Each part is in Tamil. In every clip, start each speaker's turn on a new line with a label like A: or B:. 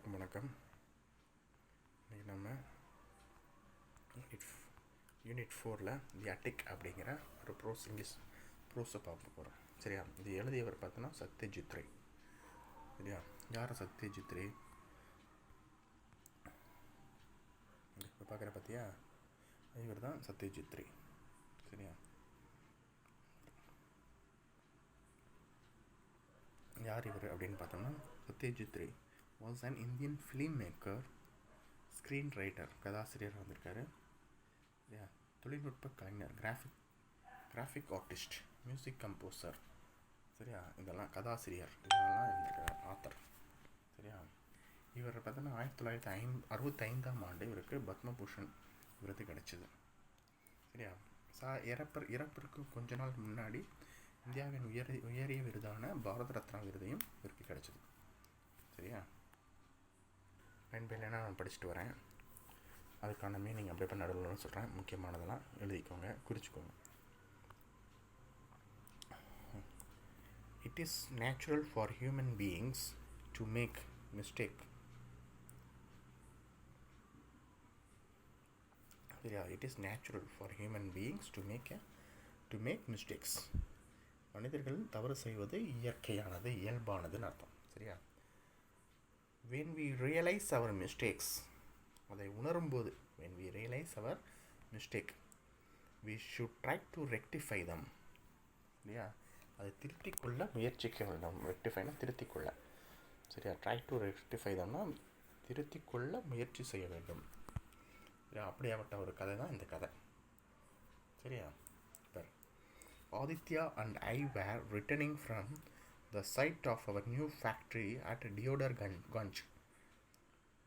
A: அனைவருக்கும் வணக்கம். இன்றைக்கி நம்ம யூனிட் 4ல் தி அட்டிக் அப்படிங்கிற ஒரு இங்கிலீஷ் ப்ரோஸை பார்க்க போகிறோம். சரியா? இது எழுதியவர் பார்த்தோன்னா சத்யஜித் ரே. சரியா? யார் சத்யஜித் ரே? இப்போ பார்க்குற பார்த்தியா, இவர் தான் சத்யஜித் ரே. சரியா? யார் இவர் அப்படின்னு பார்த்தோம்னா, Satyajit Ray was an Indian filmmaker, screen writer, கதாசிரியர் வந்திருக்காரு. இல்லையா? தொழில்நுட்ப கலைஞர், கிராஃபிக் ஆர்டிஸ்ட், மியூசிக் கம்போசர். சரியா? இதெல்லாம் கதாசிரியர், இதெல்லாம் இருந்திருக்கார், ஆத்தர். சரியா? இவர் பார்த்தோன்னா 1965 இவருக்கு பத்மபூஷன் விருது கிடைச்சிது. சரியா? இறப்பிற்கு கொஞ்ச நாள் முன்னாடி இந்தியாவின் உயரிய விருதான பாரத ரத்னா விருதையும் இவருக்கு கிடைச்சிது. சரியா? பயன்பெல்லாம் நான் படிச்சுட்டு வரேன், அதுக்கான மீனிங் அப்படியே பண்ண நடுவில் சொல்கிறேன். முக்கியமானதெல்லாம் எழுதிக்கோங்க, குறிச்சிக்கோங்க. It is natural for human beings to make mistake. சரியா? It is natural for human beings to make mistakes. மனிதர்கள் தவறு செய்வது இயற்கையானது, இயல்பானதுன்னு அர்த்தம். சரியா? when we realize our mistakes, அதை உணரும்போது when we realize our mistake, we should try to rectify them. இல்லையா? அதை திருத்திக் கொள்ள முயற்சிக்க வேண்டும். ரெக்டிஃபைனா திருத்திக் கொள்ள. சரியா? ட்ரை டு ரெக்டிஃபை தம்னா திருத்திக் கொள்ள முயற்சி செய்ய வேண்டும். சரியா? அப்படியாப்பட்ட ஒரு கதை தான் இந்த கதை. சரியா? Aditya and I were returning from the site of our new factory at Deodarganj.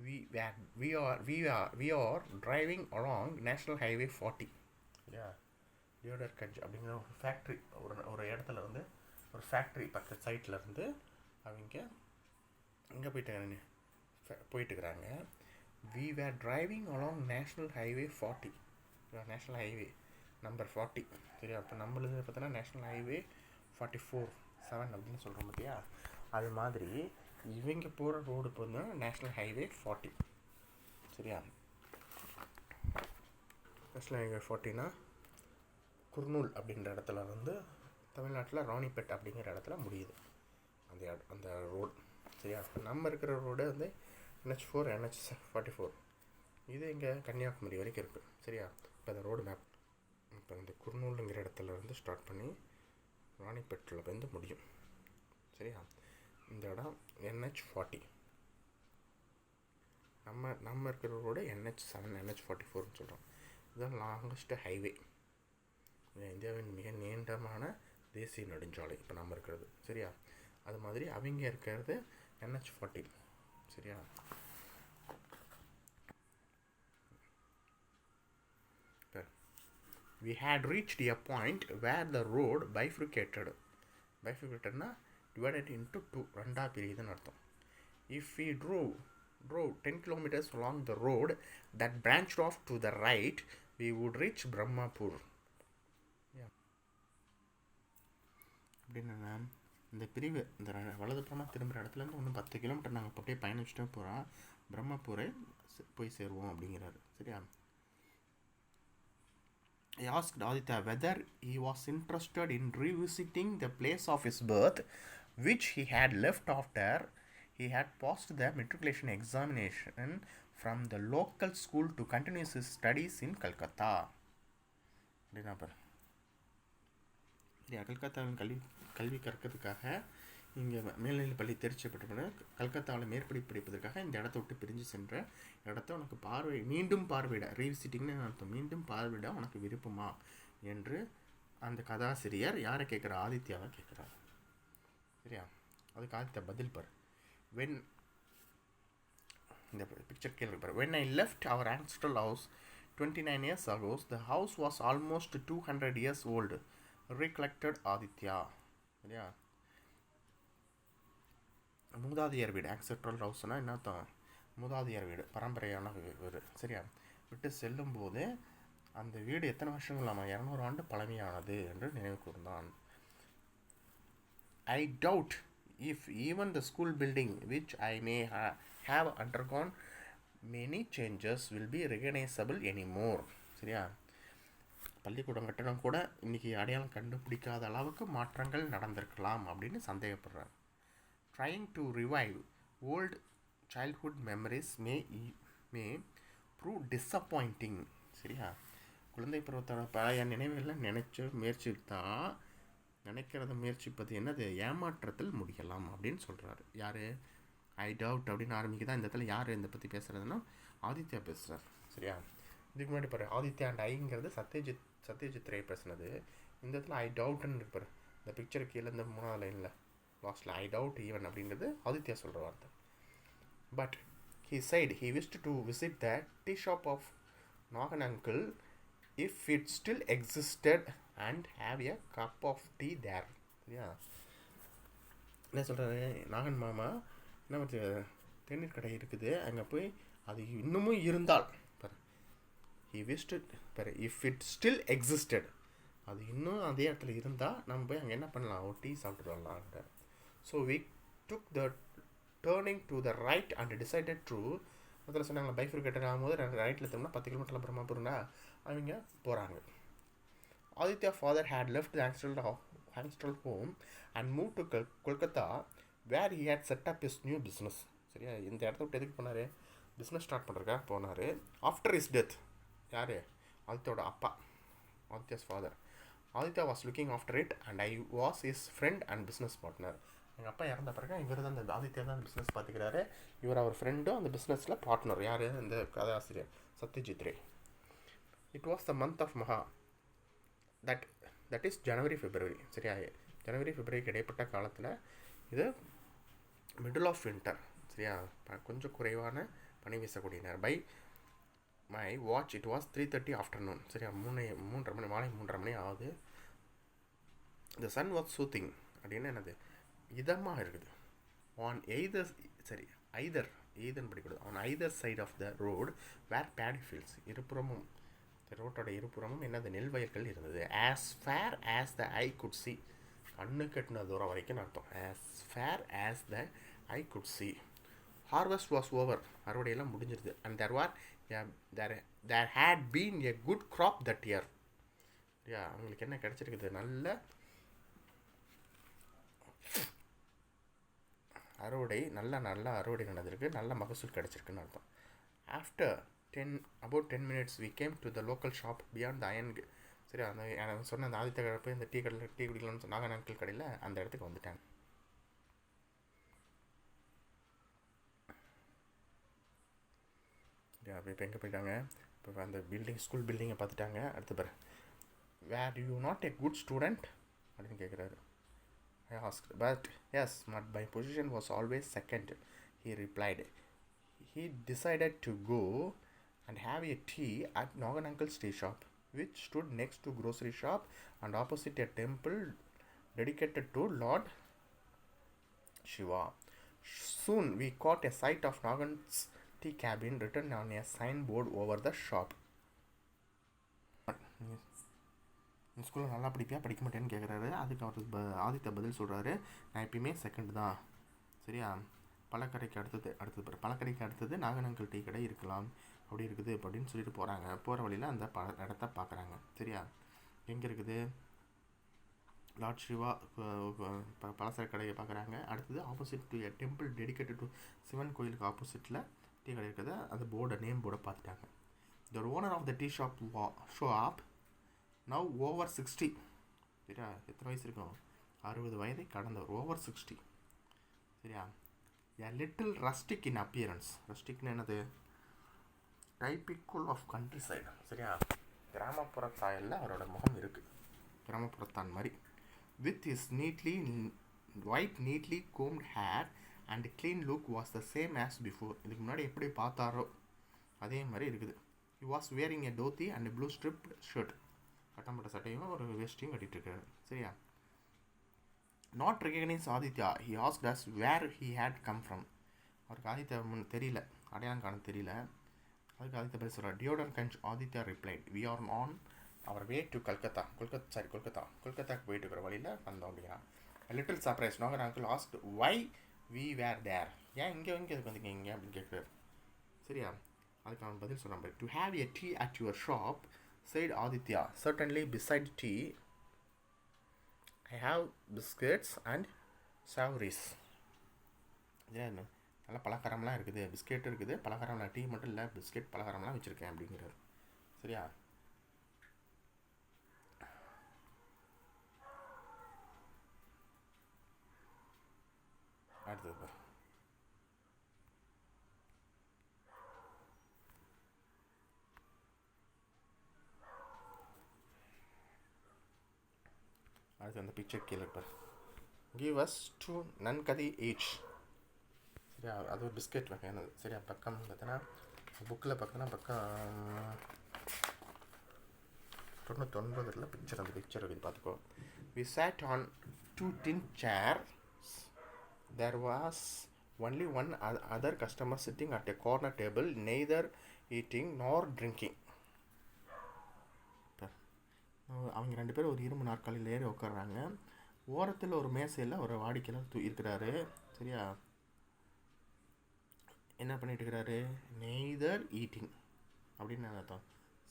A: We are driving along National Highway 40. Yeah, Deodarganj அப்படிங்கிற ஒரு ஃபேக்ட்ரி, ஒரு இடத்துல இருந்து, ஒரு ஃபேக்ட்ரி பக்கத்து சைட்டில் இருந்து அவங்க எங்கே போயிட்டுருக்குறாங்க. We were driving along National Highway 40. National highway number 40. சரியா? அப்போ நம்மளுது பார்த்தோன்னா நேஷ்னல் ஹைவே 44-7 அப்படின்னு சொல்கிறோம் பார்த்தியா? அது மாதிரி இவங்க போகிற ரோடு வந்து நேஷ்னல் ஹைவே 40. சரியா? நேஷ்னல் ஹைவே 40னா குர்னூல் அப்படின்ற இடத்துல வந்து தமிழ்நாட்டில் ராணிப்பேட் அப்படிங்கிற இடத்துல முடியுது அந்த ரோடு. சரியா? நம்ம இருக்கிற ரோடு வந்து NH4 NH44. இது இங்கே கன்னியாகுமரி வரைக்கும் இருக்குது. சரியா? இப்போ அந்த ரோடு மேப் இப்போ இந்த குர்னூலுங்கிற இடத்துல இருந்து ஸ்டார்ட் பண்ணி ராணிப்பேட்டில் வந்து முடியும். சரியா? இந்த இடம் NH40. நம்ம இருக்கிற ரோடு NH7 NH44ன்னு சொல்கிறோம். இதுதான் லாங்கஸ்ட் ஹைவே, இந்தியாவின் மிக நீண்டமான தேசிய நெடுஞ்சாலை இப்போ நம்ம இருக்கிறது. சரியா? அது மாதிரி அவங்க இருக்கிறது NH40. சரியா? We had reached a point where the road bifurcatedனா divided into two, ரெண்டா பிரியுதுன்னு அர்த்தம். If we drove 10 kilometers along the road that branched off to the right, we would reach Brahmapur. அப்படின்னா இந்த பிரிவு, இந்த வலதுபுறமாக திரும்புகிற இடத்துலேருந்து இன்னும் 10 கிலோமீட்டர் நாங்கள் இப்போ அப்படியே பயணிச்சுட்டே போகிறோம், பிரம்மபூரை போய் சேருவோம் அப்படிங்கிறாரு. சரியா? I asked Aditya whether he was interested in revisiting the place of his birth, which he had left after he had passed the matriculation examination from the local school to continue his studies in Calcutta. கல்கத்தாவின் கல்வி கற்கிறதுக்காக இங்கே மேல்நிலை பள்ளி தேர்ச்சி பெற்ற கல்கத்தாவில் மேற்படி படிப்பதற்காக இந்த இடத்த விட்டு பிரிஞ்சு சென்ற இடத்த உனக்கு மீண்டும் பார்வையிட, ரீவிசிட்டிங்னு அர்த்தம், மீண்டும் பார்வையிட உனக்கு விருப்பமா என்று அந்த கதாசிரியர் யாரை கேட்குற? ஆதித்யாவை கேட்குறாரு. சரியா? அதுக்கு ஆதித்யா பதில் பார். இந்த பிக்சர் கேள்வி பார். When I left our ancestral house 29 years ago, the house was almost 200 years old, recollected Aditya. சரியா? மூதாதையர் வீடு, ஆக்செப்ட்ரல் ஹவுஸ்னால் என்ன அர்த்தம்? மூதாதையர் வீடு, பரம்பரையான வீடு. சரியா? விட்டு செல்லும்போது அந்த வீடு எத்தனை வருஷங்கள், 200 ஆண்டு பழமையானது என்று நினைவு கூர்ந்தான். I doubt if even the school building which I may have undergone many changes will be recognizable anymore. சரியா, பள்ளிக்கூடம் கட்டணம் கூட இன்றைக்கி அடையாளம் கண்டுபிடிக்காத அளவுக்கு மாற்றங்கள் நடந்திருக்கலாம் அப்படின்னு சந்தேகப்படுறார். Trying to revive old childhood memories may prove disappointing. சரியா, குழந்தை பருவத்தோட பழைய நினைவுகளில் முயற்சிப்பது என்னது, ஏமாற்றத்தில் முடியலாம் அப்படின்னு சொல்கிறாரு. யார், ஐ டவுட் அப்படின்னு ஆரம்பிக்குதான். இந்த இடத்துல யார் இதை பற்றி பேசுகிறதுன்னா ஆதித்யா பேசுகிறார். சரியா, இதுக்கு முன்னாடி பாரு ஆதித்யா அண்ட் ஐங்கிறது சத்யஜித் ரே பேசுனது. இந்த இடத்துல ஐ டவுட்னு இருப்பார். இந்த பிக்சர் கீழே இந்த 3வது லைனில் லாஸ்ட்டில் ஐ டவுட் ஈவன் அப்படிங்கிறது ஆதித்யா சொல்கிற வார்த்தை. But he said he wished to visit the tea shop of Nagan uncle if it still existed and have a cup of tea there. சரியா, என்ன சொல்கிறாரு, நாகன் மாமா என்ன பண்ணுறது, தேநீர் கடை இருக்குது, அங்கே போய் அது இன்னமும் இருந்தால் he wished if it still existed, அது இன்னும் அதே இடத்துல இருந்தால் நம்ம போய் அங்கே என்ன பண்ணலாம், ஒரு டீ சாப்பிட்டு வரலான்ட்டு. So we took the turning to the right and decided to, அதில் சொன்னாங்களா பைஃப்ரிகேட்டர் ஆகும்போது ரைட்டில் திரும்பினா 10 கிலோமீட்டரில் அப்புறமா போகிறா அவங்க போகிறாங்க. Aditya father had left the Angstrom home and moved to Kolkata where he had set up his new business. சரியா, இந்த இடத்த விட்டு எதுக்கு போனார், பிஸ்னஸ் ஸ்டார்ட் பண்ணுறதுக்காக போனார். ஆஃப்டர் his death, யார், ஆதித்யோட அப்பா, Aditya's father, Aditya was looking after it and I was his friend and business partner. எங்கள் அப்பா இறந்த பிறகு இவர் தான் இந்த ஆதித்யா தான் அந்த பிஸ்னஸ் பார்த்துக்கிறாரு. இவர் அவர் ஃப்ரெண்டும் அந்த பிஸ்னஸில் பார்ட்னர். யார், இந்த கதாசிரியர் Satyajit Ray. It was the month of Magha, that is January February. சரியா, ஜனவரி பிப்ரவரிக்கு இடைப்பட்ட காலத்தில் இது மிடில் ஆஃப் வின்டர். சரியா, கொஞ்சம் குறைவான பனி வீசக்கூடிய நேரம். By my watch it was 3:30 afternoon. சரியா, 3:30 மணி, மாலை 3:30 மணி ஆகுது. த சன் வாஸ் சூத்திங் அப்படின்னு என்னது, இதமாக இருக்குது. ஆன் எய்தர்னு படிக்கூடாது, on either side of the road where paddy fields, இருபுறமும் ரோட்டோட இருபுறமும் என்னது, நெல் வயல்கள் இருந்தது. As far as the eye could see, கண்ணு கட்டின தூரம் வரைக்கும் அர்த்தம். As far as the eye could see. Harvest was over, அறுவடையெல்லாம் முடிஞ்சிருது. And there had been a good crop that year. சரியா, அவங்களுக்கு என்ன கிடச்சிருக்குது, நல்ல அறுவடை, நல்ல அறுவடை நடந்திருக்கு, நல்ல மகசூல் கிடச்சிருக்குன்னு அர்த்தம். After about 10 minutes we came to the local shop beyond the iron. சரி, அந்த சொன்ன அந்த ஆதித்ய கடை போய் இந்த டீ குடிக்கலாம்னு நாகன் அங்கிள் கடையில் அந்த இடத்துக்கு வந்துட்டாங்க. அப்போ இப்போ எங்கே போயிட்டாங்க, இப்போ அந்த ஸ்கூல் பில்டிங்கை பார்த்துட்டாங்க. அடுத்து பாரு, were you not a good student அப்படின்னு கேட்குறாரு. I asked, but yes, but my position was always second, he replied. He decided to go and have a tea at Nagan uncle's tea shop, which stood next to grocery shop and opposite a temple dedicated to Lord Shiva. Soon we caught a sight of Nagan's tea cabin written on a signboard over the shop. ஸ்கூலில் நல்லா படிக்க மாட்டேன்னு கேட்குறாரு. அதுக்கு அவர் ஆதித்யா பதில் சொல்கிறாரு, நான் எப்பயுமே செகண்ட் தான். சரியா, பழக்கடைக்கு அடுத்தது நாகன் அங்கிள் டீ கடை இருக்கலாம், அப்படி இருக்குது அப்படின்னு சொல்லிட்டு போகிறாங்க. போகிற வழியில் அந்த இடத்த பார்க்குறாங்க. சரியா, எங்கே இருக்குது, லார்ட் சிவா பலசர கடையை பார்க்குறாங்க. அடுத்தது opposite to a temple dedicated to Sivan கோயிலுக்கு ஆப்போசிட்டில் டீ கடை இருக்குது. அந்த நேம் போர்டை பார்த்துட்டாங்க. The owner of the tea shop now over 60. சரியா, எத்தனை வயசு இருக்கும், 60 வயதை கடந்தவர், ஓவர் 60. சரியா, a little rustic in appearance. ரஸ்டிக்னு என்னது, டைப்பிக்கல் ஆஃப் கண்ட்ரி சைடு. சரியா, கிராமப்புற சாயலில் அவரோட முகம் இருக்குது, கிராமப்புறத்தான் மாதிரி. With his neatly combed hair and clean look was the same as before. இதுக்கு முன்னாடி எப்படி பார்த்தாரோ அதே மாதிரி இருக்குது. he was wearing a dhoti and a blue striped shirt. கட்டம்பட்ட சட்டையும் ஒரு வேஷ்டியும் கட்டிகிட்டு இருக்காரு. சரியா, not recognise Aditya, he asked us where he had come from. அவருக்கு ஆதித்யா தெரியல, அடையாளம் காண தெரியல. அதுக்கு ஆதித்யா பேர் சொல்கிறார். Deodanganj Aditya replied, we are on our way to கொல்கத்தாக்கு போயிட்டு இருக்கிற வழியில் வந்தோம் அப்படின்னா. Little surprise. Nagan uncle asked why we were there. ஏன் இங்கே எதுக்கு வந்தீங்க அப்படின்னு கேட்குறாரு. சரியா, அதுக்கு அவன் பதில் சொன்னான். To have a tea at your shop said Aditya. Certainly beside tea I have biscuits and savories. ஏன் நல்லா பலகாரம்லாம் இருக்குது, பிஸ்கெட் இருக்குது, பலகாரம்லாம், டீ மட்டும் இல்லை, பிஸ்கெட் பலகாரம்லாம் வச்சுருக்கேன் அப்படிங்கிறார். சரியா, அடுத்தது அந்த பிக்சர் கீழே இருப்பார். Give us 2 nankhatai each. சரியா, அது ஒரு பிஸ்கெட் வகையானது. சரியா, பக்கம் பார்த்தீங்கன்னா புக்கில் பார்த்தீங்கன்னா பக்கம் 99 பிக்சர், அந்த பிக்சர் இருக்குது பார்த்துக்கோ. We sat on 2 tin chairs. There was only one other customer sitting at a corner table, neither eating nor drinking. அவங்க 2 பேரும் ஒரு இரும்பு நாற்காலியில் ஏறி உட்காடுறாங்க. ஓரத்தில் ஒரு மேசையில் ஒரு வாடிக்கையாளர் இருக்கிறாரு. சரியா, என்ன பண்ணிட்டு இருக்கிறாரு? நெய்தர் ஈட்டிங் அப்படின்னு அர்த்தம்,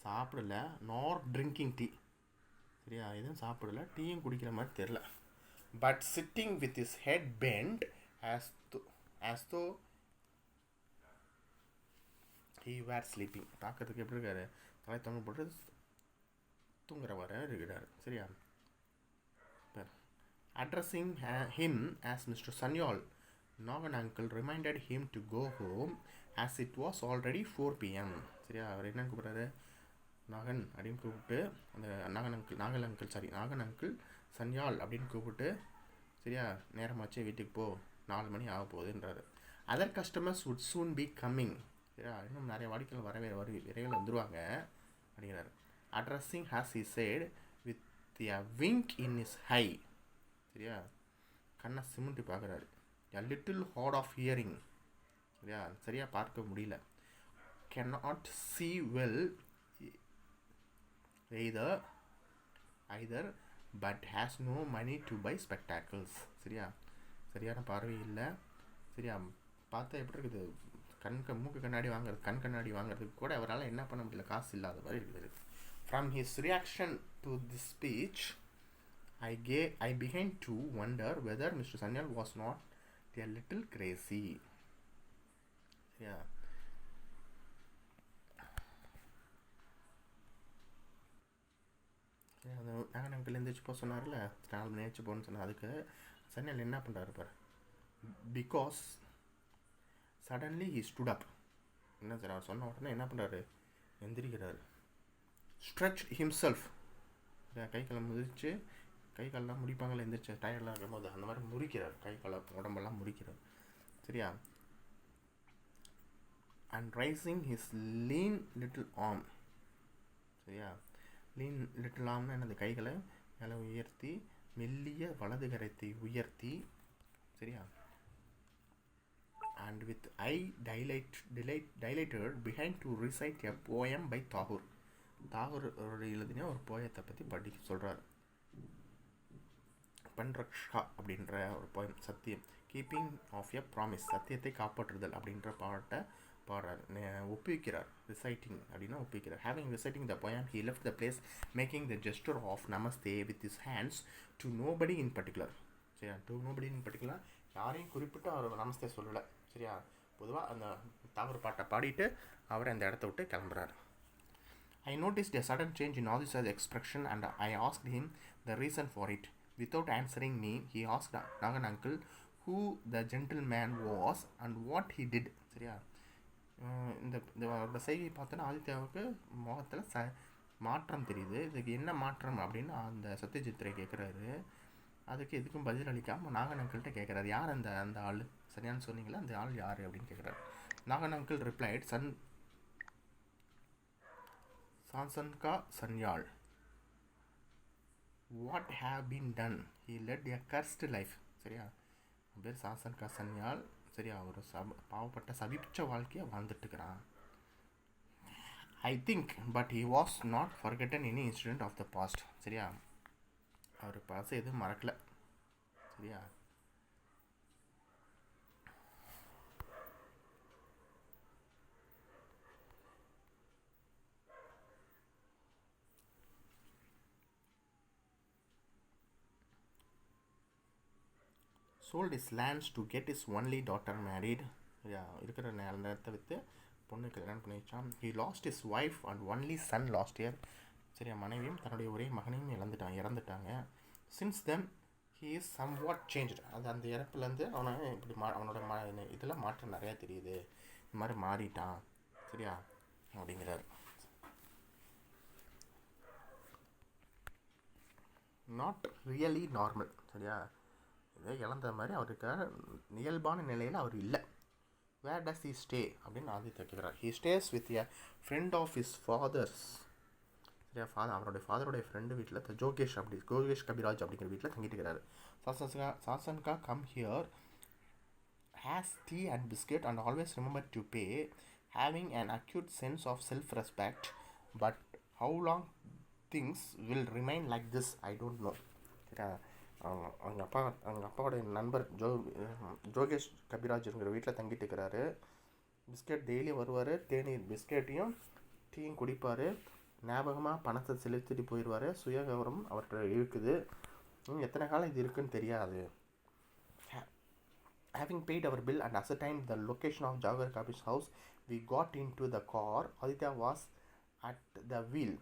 A: சாப்பிடல, நார் ட்ரிங்கிங் டீ. சரியா, எதுவும் சாப்பிடல, டீயும் குடிக்கிற மாதிரி தெரில. But sitting with his head bent as though he were sleeping. பார்க்கறதுக்கு எப்படி இருக்காரு? தலை தொங்க போட்டு தூங்குறவர இருக்கிறார். சரியா, addressing him as Mr. Sanyal, Nagan uncle reminded him to go home as it was already 4 p.m. சரியா, அவர் என்ன கூப்பிட்றாரு? நாகன் அப்படின்னு கூப்பிட்டு, அந்த நாகன் அங்கிள் சன்யால் அப்படின்னு கூப்பிட்டு, சரியா, நேரமாச்சு, வீட்டுக்கு போ, 4 மணி ஆக போகுதுன்றாரு. Other customers would soon be coming. சரியா, இன்னும் நிறைய வாடிக்கையாளர் விரைவில் வந்துடுவாங்க அப்படிங்கிறாரு. Addressing as he said with a wink in his eye. சரியா, கண்ணை சிமிட்டி பார்க்குறாரு. a little hard of hearing. சரியா, சரியாக பார்க்க முடியல. cannot see well either but has no money to buy spectacles. சரியா, சரியான பார்வை இல்லை. சரியா, பார்த்தா எப்படி இருக்குது? மூக்கு கண்ணாடி வாங்குறது, கண் கண்ணாடி வாங்குறதுக்கு கூட அவரால் என்ன பண்ண முடியல, காசு இல்லாத மாதிரி இருக்குது. From his reaction to this speech, I began to wonder whether Mr. Sanyal was not a little crazy. Yeah. Nagan uncle எழுந்திரிச்சு போக சொன்னார்ல, 4 மணி ஆச்சு போகணுன்னு சொன்னார். அதுக்கு சன்யால் என்ன பண்ணுறாரு பாரு. பிகாஸ் சடன்லி ஹி ஸ்டுட் அப். என்ன சார், அவர் சொன்ன உடனே என்ன பண்ணுறாரு? எந்திரிக்கிறாரு. Stretch himself. கை காலை முதிச்சு, கை காலெலாம் முடிப்பாங்களே எந்திரிச்சு டயர்டெலாம் இருக்கும்போது, அந்த மாதிரி முறிக்கிறார், கை காலை உடம்பெல்லாம் முறிக்கிறார். சரியா, and raising his lean little arm. சரியா, லீன் லிட்டில் ஆர்ம்னா என்னது? கைகளை மேலே உயர்த்தி, மெல்லிய வலது கரத்தை உயர்த்தி. சரியா, and with eye dilated behind to recite a poem by Tagore. Tagore எழுதின ஒரு போயத்தை பற்றி படிக்க சொல்கிறார். பன்ரக்ஷா அப்படின்ற ஒரு போயம், சத்தியம், கீப்பிங் ஆஃப் எ ப்ராமிஸ், சத்தியத்தை காப்பாற்றுதல் அப்படின்ற பாட்டை பாடுறார், ஒப்புவிக்கிறார். ரிசைட்டிங் அப்படின்னா ஒப்புவிக்கிறார். Having reciting the poem he left the place making the gesture of namaste with his hands to nobody in particular. சரியா, to nobody in particular, யாரையும் குறிப்பிட்டு அவர் நமஸ்தே சொல்லலை. சரியா, பொதுவாக அந்த தாகூர் பாட்டை பாடிட்டு அவர் அந்த இடத்த விட்டு கிளம்புறாரு. I noticed a sudden change in Aditya's expression and I asked him the reason for it. Without answering me, he asked Nagan uncle who the gentleman was and what he did. சரியா, இந்த செய்தியை பார்த்தோன்னா ஆதித்யாவுக்கு முகத்தில் மாற்றம் தெரியுது. இதுக்கு என்ன மாற்றம் அப்படின்னு அந்த சத்யஜித்ரே கேட்குறாரு. அதுக்கு எதுக்கும் பதில் அளிக்காமல் நாகன் அங்கிள்கிட்ட கேட்குறாரு, யார் அந்த ஆள்? சரியானு சொன்னீங்களா, அந்த ஆள் யார் அப்படின்னு கேட்குறாரு. Nagan uncle replied, Shashanka Sanyal. What have been done, he led a cursed life. சரியா, பேர் சாசன்கா சன்யால். சரியா, ஒரு பாவப்பட்ட சபிச்ச வாழ்க்கையை வாழ்ந்துட்டுருக்கிறான். I think but he was not forgotten any incident of the past. சரியா, அவர் பாஸ் எதுவும் மறக்கலை. சரியா? sold his lands to get his only daughter married. இருக்கிற நேரத்தை விற்று பொண்ணு கல்யாணம் பண்ணி வச்சான். he lost his wife and only son last year. சரியா, மனைவியும் தன்னுடைய ஒரே மகனையும் இறந்துட்டாங்க. since then he is somewhat changed. அது அந்த இறப்புலேருந்து அவனை இப்படி அவனோட இதில் மாற்றம் நிறையா தெரியுது. இந்த மாதிரி மாறிட்டான். சரியா அப்படிங்கிறார். Not really normal. சரியா, இதை இழந்த மாதிரி அவருக்கு இயல்பான நிலையில் அவர் இல்லை. வேர் டஸ் ஹி ஸ்டே அப்படின்னு ஆதித்யா கேட்குறார். He stays with a friend of his father's. சரியா, அவருடைய ஃபாதருடைய ஃப்ரெண்டு வீட்டில் ஜோகேஷ் கபிராஜ் அப்படிங்கிற வீட்டில் தங்கிட்டு இருக்கிறாரு. Shashanka come here, has tea and biscuit and always remember to pay, having an acute sense of self respect. But how long things will remain like this I don't know. சரியா, அவங்க அப்பாவோடைய நண்பர் ஜோகேஷ் கபிராஜுங்கிற வீட்டில் தங்கிட்டு இருக்கிறாரு. பிஸ்கெட் டெய்லி வருவார், தேநீர் பிஸ்கெட்டையும் டீயும் குடிப்பார். ஞாபகமாக பணத்தை செலுத்திட்டு போயிடுவார். சுயகௌரவம் அவர்கிட்ட இருக்குது. எத்தனை காலம் இது இருக்குன்னு தெரியாது. Having paid our bill and ascertained the location of Jawahar Kabi's house, we got into the car. Aditya was at the wheel.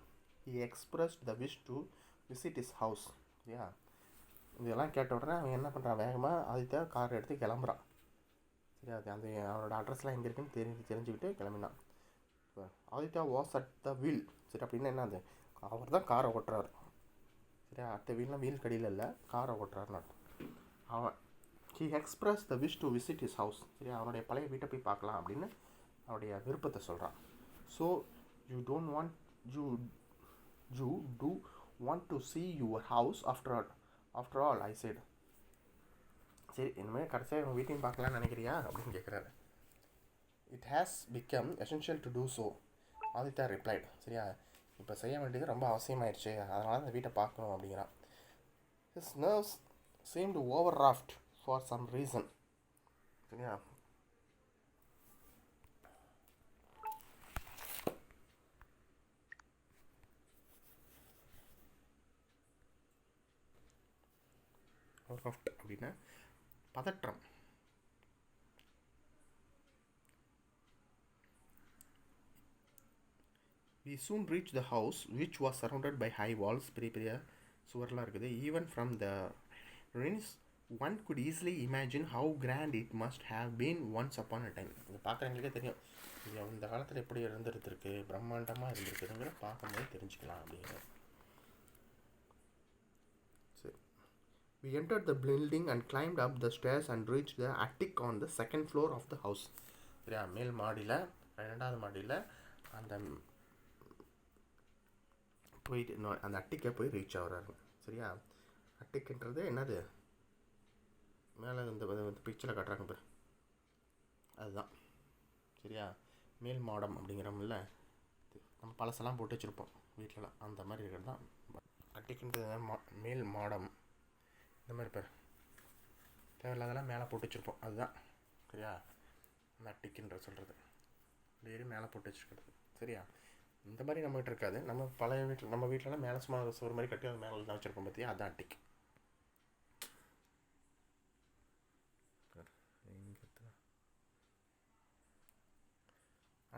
A: He expressed the wish to visit his house. Yeah. இதெல்லாம் கேட்ட உடனே அவன் என்ன பண்ணுறான், வேகமாக ஆதித்யா கார் எடுத்து கிளம்புறான். சரியா, அந்த அவனோட அட்ரஸ்லாம் எங்கே இருக்குன்னு தெரிஞ்சுக்கிட்டு கிளம்பினான். Aditya was at the wheel. சரி, அப்படின்னா என்னது, அவர் தான் காரை ஓட்டுறாரு. சரியா, அடுத்த வீல்னால் வீல் கடியில் இல்லை, காரை ஓட்டுறாருன்னு அவன். He express the wish to visit his house. சரியா, அவனுடைய பழைய வீட்டை போய் பார்க்கலாம் அப்படின்னு அவனுடைய விருப்பத்தை சொல்கிறான். So you don't want you do want to see your house after all I said. சரி, இனிமேல் கடைசியாக இவங்க வீட்டையும் பார்க்கலான்னு நினைக்கிறியா அப்படின்னு கேட்குறாரு. It has become essential to do so, Aditya replied. சரியா, இப்போ செய்ய வேண்டியது ரொம்ப அவசியமாயிடுச்சு, அதனால அந்த வீட்டை பார்க்கணும் அப்படிங்கிறான். His nerves seemed overwrought for some reason. சரியா, அப்படின்னா பதற்றம். We soon reached the house, which was surrounded by high walls. பெரிய சுவர்லாம் இருக்குது. Even from the ruins, one could easily imagine how grand it must have been once upon a time. இது பார்க்குறவங்களுக்கே தெரியும், இது இந்த காலத்தில் எப்படி இருந்துருக்கு, பிரம்மாண்டமாக இருந்திருக்குதுங்கிற பார்க்கும்போது தெரிஞ்சுக்கலாம் அப்படிங்கிற. We entered the building and climbed up the stairs and reached the attic on the second floor of the house. சரியா, மேல் மாடியில், ரெண்டாவது மாடியில் அந்த போயிட்டு அந்த அட்டிக்கை போய் ரீச் ஆகிறாரு. சரியா, அட்டிக்குன்றது என்னது, மேலே இந்த பிக்சரில் காட்டுறாங்க பேர், அதுதான். சரியா, மேல் மாடம் அப்படிங்கிறோம்ல, நம்ம பழசெல்லாம் போட்டு வச்சுருப்போம் வீட்டிலலாம், அந்த மாதிரி இருக்கிறது தான் அட்டிக்குன்றது. மேல் மாடம் இந்த மாதிரி பேர் தேவையில்லாதெல்லாம் மேலே போட்டு வச்சுருப்போம், அதுதான். சரியா, அந்த அட்டிக்குன்ற சொல்கிறது டெய்லி மேலே போட்டு வச்சுருக்கிறது. சரியா, இந்த மாதிரி நம்மகிட்ட இருக்காது. நம்ம பழைய வீட்டில், நம்ம வீட்டிலலாம் மேலே சும்மா ஒரு மாதிரி கட்டி அது மேலே தான் வச்சுருப்போம் பார்த்தியா, அதுதான் அட்டிக்.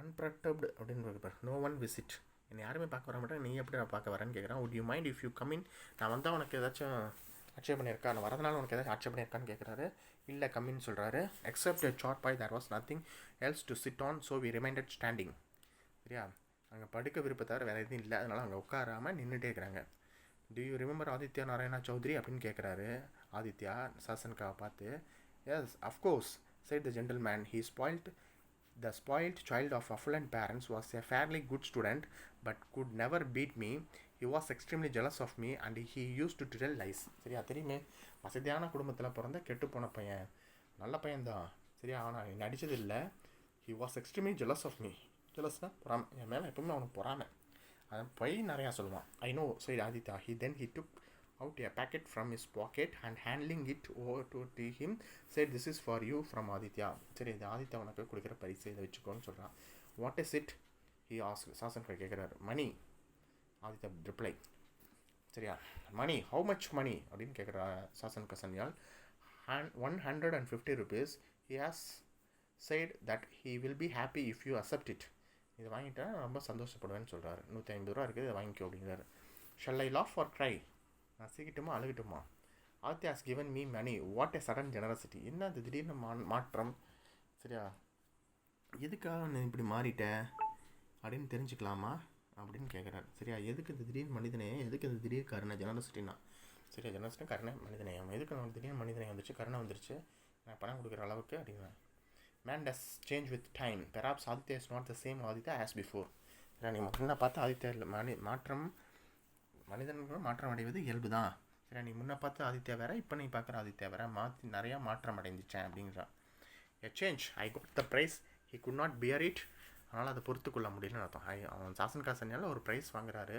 A: அன்பிரட்டப்டு அப்படின்னு இருக்கு. நோ ஒன் விசிட், என்னை யாருமே பார்க்க வர மாட்டேன், நீ எப்படி நான் பார்க்க வரேன்னு கேட்குறான். Would you mind if you come in, நான் வந்தால் உனக்கு ஏதாச்சும் ஆட்சேபம் இருக்கா, நான் வரதுனால உனக்கு ஏதாச்சும் ஆட்சேபம் இருக்கான்னு கேட்குறாரு. இல்லை, கம்மின்னு சொல்கிறாரு. Except a charpoy there was nothing else to sit on, so we remained standing. சரியா, அங்கே படுக்க விருப்பத்தார் வேறு எதுவும் இல்லை, அதனால் அங்கே உட்காராமல் நின்றுட்டே இருக்கிறாங்க. Do you remember Aditya Narayana Chowdhury அப்படின்னு கேட்குறாரு ஆதித்யா சாசன்காவை பார்த்து. Yes of course said the gentleman. The spoilt child of affluent parents, was a fairly good student but could never beat me. He was extremely jealous of me and he used to tell lies. சரியா, தெரியுமே, வசதியான குடும்பத்தில் பிறந்த கெட்டுப்போன பையன், நல்ல பையன்தான். சரியா, ஆனால் என்னை அடித்தது இல்லை. he was extremely jealous of me. ஜெலஸ்னால் பொறாமை, என் மேலே எப்பவுமே அவனுக்கு பொறாமை, அவன் பொய் நிறையா சொல்லுவான். I know said Aditya. he took out a packet from his pocket and handling it over to him said, this is for you from Aditya. சரி, இது ஆதித்யா உனக்கு கொடுக்குற பரிசு, இதை வச்சுக்கோன்னு சொல்கிறான். What is it he ask. Shashanka கேட்குறாரு. மணி. ஆதித்யா ரிப்ளை. சரியா, மணி, ஹவு மச் மணி அப்படின்னு கேட்குற சாசன்கா Sanyal. 150 rupees. He has said that he will be happy if you accept it. இதை வாங்கிட்டா ரொம்ப சந்தோஷப்படுவேன்னு சொல்கிறாரு. 150 ரூபா இருக்குது, இதை வாங்கிக்கோ அப்படிங்கிறாரு. Shall I laugh or cry? நான் சிரிக்கட்டுமா அழுகட்டுமா? Aditya has given me money. What a sudden generosity. என்ன அது திடீர்னு மாற்றம்? சரியா, எதுக்காக நீ இப்படி மாறிட்ட அப்படின்னு தெரிஞ்சுக்கலாமா அப்படின்னு கேட்குறாரு. சரியா, எதுக்கு இந்த திடீர்னு மனிதனையே, எதுக்கு இந்த திடீர் கருணை, ஜெனரசிட்டின்னா? சரியா, ஜெனரசிட்டி கருணை, மனிதனையம். எதுக்கு நம்ம திடீர்னு மனிதனையம் வந்துச்சு, கருணை வந்துருச்சு நான் பணம் கொடுக்குற அளவுக்கு அப்படின்னா. Man does change with time. Perhaps Aditya is not the same Aditya as before. சரி, நீ முன்ன பார்த்து ஆதித்யா இல்லை, மாற்றம், மனிதன்களும் மாற்றம் அடைவது இயல்பு தான். சரி, நீ முன்ன பார்த்து ஆதித்யா வேற, இப்போ நீ பார்க்குற ஆதித்யா வேற, மாற்றி நிறையா மாற்றம் அடைஞ்சிச்சேன் அப்படிங்கிறான். A change. I got the prize. He could not bear it. அதனால் அதை பொறுத்து கொள்ள முடியலன்னு அர்த்தம். அவன் சாசன்கா சன்யால் ஒரு ப்ரைஸ் வாங்குறாரு,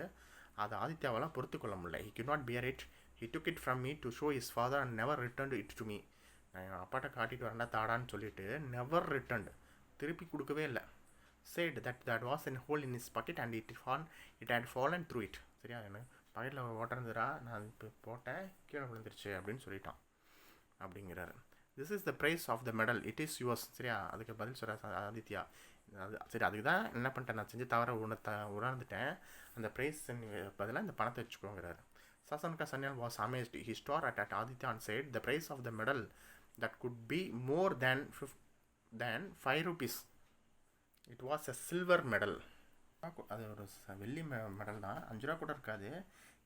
A: அதை ஆதித்யாவெல்லாம் பொறுத்து கொள்ள முடியல. He could not bear it. He took it from me to show his father and never returned it to me. நான் என் அப்பாட்ட காட்டிட்டு வரேன்டா தாடான்னு சொல்லிட்டு நெவர் ரிட்டர்ன்டு, திருப்பி கொடுக்கவே இல்லை. said that was in hole in his pocket and it had fallen through it. சரியா, எனக்கு பாக்கெட்டில் ஓட்ட இருந்துடா, நான் இப்போ போட்டேன், கீழே விழுந்துருச்சு அப்படின்னு சொல்லிட்டான் அப்படிங்கிறாரு. This is the prize of the medal, it is yours. சரியா, அதுக்கு பதில் சொல்கிற ஆதித்யா. அது சரி, அதுக்கு தான் என்ன பண்ணிட்டேன், நான் செஞ்சு தவிர உணர்ந்துட்டேன், அந்த ப்ரைஸ் பதிலாக இந்த பணத்தை வச்சுக்கோங்கிறாரு. சாசன்கா Sanyal was amazed. He stared at Aditya and said, the price of the medal that could be more than 5 rupees. It was a silver medal. அது ஒரு வெள்ளி மெடல் தான், 5 ரூபா கூட இருக்காது,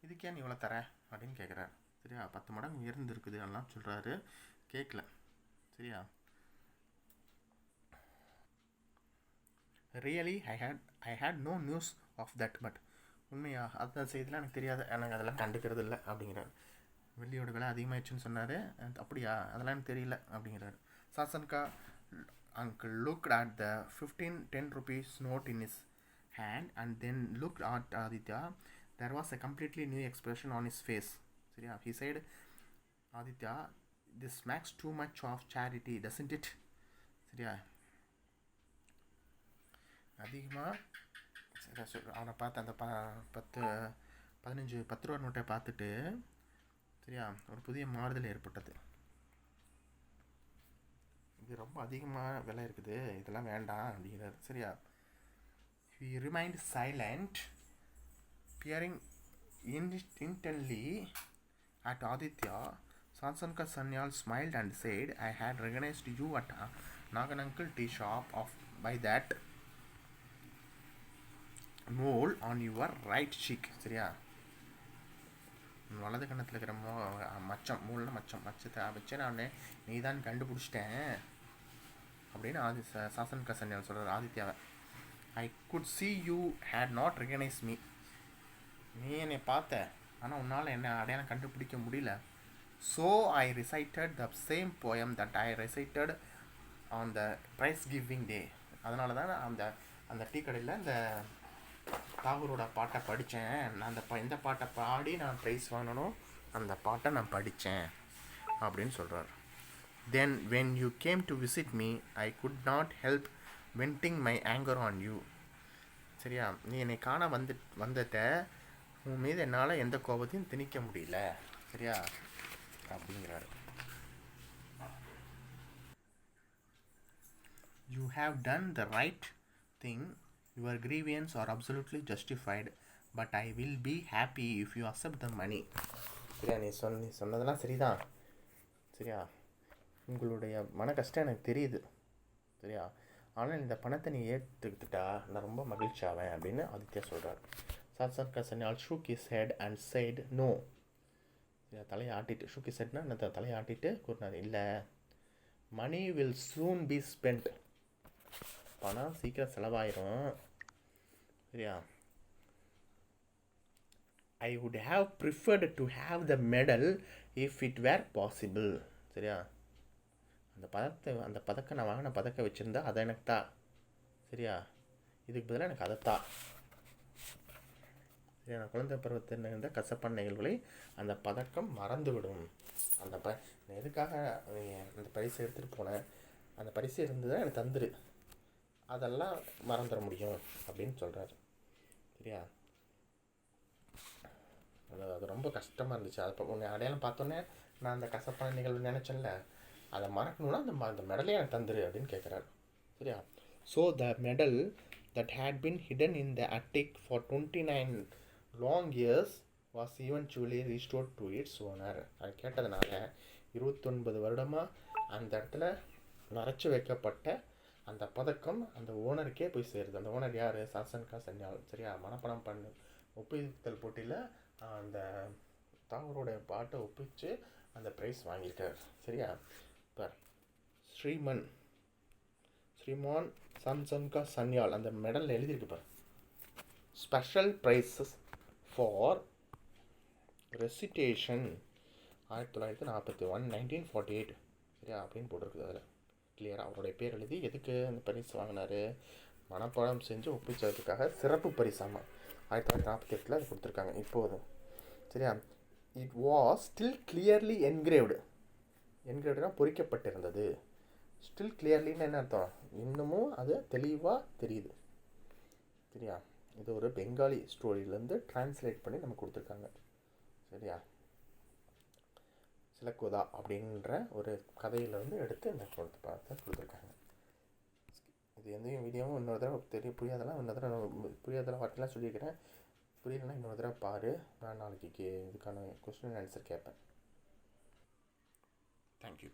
A: இதுக்கே நீ இவ்வளோ தர அப்படின்னு கேட்குறாரு. சரியா, 10 மடங்கு உயர்ந்து இருக்குது எல்லாம் சொல்கிறாரு, கேட்கல. சரியா, really I had no news of that, but உண்மையா அந்த செய்திலாம் எனக்கு தெரியாது, எனக்கு அதெல்லாம் கண்டுக்கிறது இல்லை அப்படிங்கிறார். வெள்ளியோட விலை அதிகமாகிடுச்சுன்னு சொன்னார், அப்படியா, அதெல்லாம் எனக்கு தெரியல அப்படிங்கிறார். சாசன்கா uncle looked at the 10 rupees note in his hand and then looked at Aditya. There was a completely new expression on his face. சரியா, he said, Aditya, this smacks too much of charity, doesn't it? சரியா, அதிகமாக அவனை பார்த்து அந்த 10 ரூபா நோட்டை பார்த்துட்டு, சரியா, ஒரு புதிய மாறுதல் ஏற்பட்டது. இது ரொம்ப அதிகமாக விலை இருக்குது, இதெல்லாம் வேண்டாம் அப்படிங்கிறார். சரியா, he remained silent, peering intently at Aditya. Sasanka Sanyal smiled and said, I had recognized you at Naganuncle tea shop by that mole on your right cheek. சரியா, வலது கண்ணத்தில் இருக்கிற மச்சம், மூலன மச்சத்தை வச்சு நான் நீ தான் கண்டுபிடிச்சிட்டேன் அப்படின்னு சாசன்கா சன்யால் சொல்கிறார் ஆதித்யாவை. I could see you had not recognise me. நீ என்னை பார்த்த, ஆனால் உன்னால் என்னை அடையாளம் கண்டுபிடிக்க முடியல. So I recited the same poem that I recited on the prize giving day. அதனால தான் அந்த டீ கடையில் இந்த தாகூரோட பாட்டை படித்தேன். நான் இந்த பாட்டை பாடி நான் ப்ரைஸ் வாங்கணும், அந்த பாட்டை நான் படித்தேன் அப்படின்னு சொல்கிறார். Then when you came to visit me I could not help venting my anger on you. சரியா, நீ என்னை காண வந்தத உன் மீது என்னால் எந்த கோபத்தையும் திணிக்க முடியல. சரியா அப்படிங்கிறாரு. You have done the right thing. Your grievance are absolutely justified, but I will be happy if you accept the money. சரியா, நீ சொன்னதெல்லாம் சரிதான். சரியா, உங்களுடைய மன கஷ்டம் எனக்கு தெரியுது. சரியா, ஆனால் இந்த பணத்தை நீ ஏற்றுக்கிட்டா நான் ரொம்ப மகிழ்ச்சி ஆவேன் அப்படின்னு ஆதித்யா சொல்கிறார். சாசன்கா Sanyal shook his head and said no. சரியா, தலையை ஆட்டிட்டு, shook his headனா என்ன, தலையை ஆட்டிட்டு கூறினார், இல்லை, money will soon be spent. பணம் சீக்கிரம் செலவாயிரும். சரியா, I would have preferred to have the medal if it were possible. சரியா, அந்த பதக்கம் நான் வாங்கின பதக்கம் வச்சுருந்தா அதை எனக்கு தான். சரியா, இதுக்கு பதிலாக எனக்கு அதை தான். ஏன்னா குழந்தை பருவத்தில் இருந்த கசப்பான நிகழ்வுகளை அந்த பதக்கம் மறந்துவிடும். அந்த எதுக்காக அந்த பரிசு எடுத்துகிட்டு போனேன், அந்த பரிசு இருந்ததை எனக்கு தந்துரு, அதெல்லாம் மறந்துட முடியும் அப்படின்னு சொல்கிறாரு. சரியா? அது ரொம்ப கஷ்டமாக இருந்துச்சு. அதை உன்னை அடையாளம் பார்த்தோன்னே நான் அந்த கசப்பான நிகழ்வு நினச்சேன்ல, அதை மறக்கணுன்னா அந்த மெடலே எனக்கு தந்துரு அப்படின்னு கேட்குறாரு. சரியா? So the medal that had been hidden in the attic for 29 long years was eventually restored to its owner. அது கேட்டதுனால 29 வருடமாக அந்த இடத்துல மறைச்சு வைக்கப்பட்ட அந்த பதக்கம் அந்த ஓனருக்கே போய் சேருது. அந்த ஓனர் யார்? சாசன்கா சன்யால். சரியா? மனப்படம் பண்ணு ஒப்புவித்தல் போட்டியில் அந்த தாவரோடைய பாட்டை ஒப்பிச்சு அந்த ப்ரைஸ் வாங்கியிருக்கார். சரியா? இப்போ ஸ்ரீமான் சாம்சன்கா சன்யால் அந்த மெடலில் எழுதியிருக்கு பாரு, ஸ்பெஷல் ப்ரைஸஸ் ஃபார் ரெசிட்டேஷன் 1941 1948. சரியா? அப்படின்னு போட்டிருக்குது. அதில் கிளியராக அவருடைய பேர் எழுதி எதுக்கு அந்த பரிசு வாங்கினார், மனப்பாடம் செஞ்சு ஒப்பிச்சதுக்காக சிறப்பு பரிசாமல் 1948 அது கொடுத்துருக்காங்க இப்போது. சரியா? இட் வாஸ் ஸ்டில் கிளியர்லி என்கிரேவ்டுனா பொறிக்கப்பட்டிருந்தது. ஸ்டில் கிளியர்லின்னு என்ன அர்த்தம்? இன்னமும் அது தெளிவாக தெரியுது. சரியா? இது ஒரு பெங்காலி ஸ்டோரியிலேருந்து டிரான்ஸ்லேட் பண்ணி நமக்கு கொடுத்துருக்காங்க. சரியா? சிலக்குதா அப்படின்ற ஒரு கதையிலேருந்து எடுத்து இந்த கொடுத்துருக்காங்க. இது எந்தையும் வீடியோவும் இன்னொரு தடவை புரியாதெல்லாம் வார்த்தைலாம் சொல்லியிருக்கிறேன். புரியலைன்னா இன்னொரு தடவை பாரு. நான் நாளைக்கு இதுக்கான கொஸ்டின் ஆன்சர் கேட்பேன். தேங்க்யூ.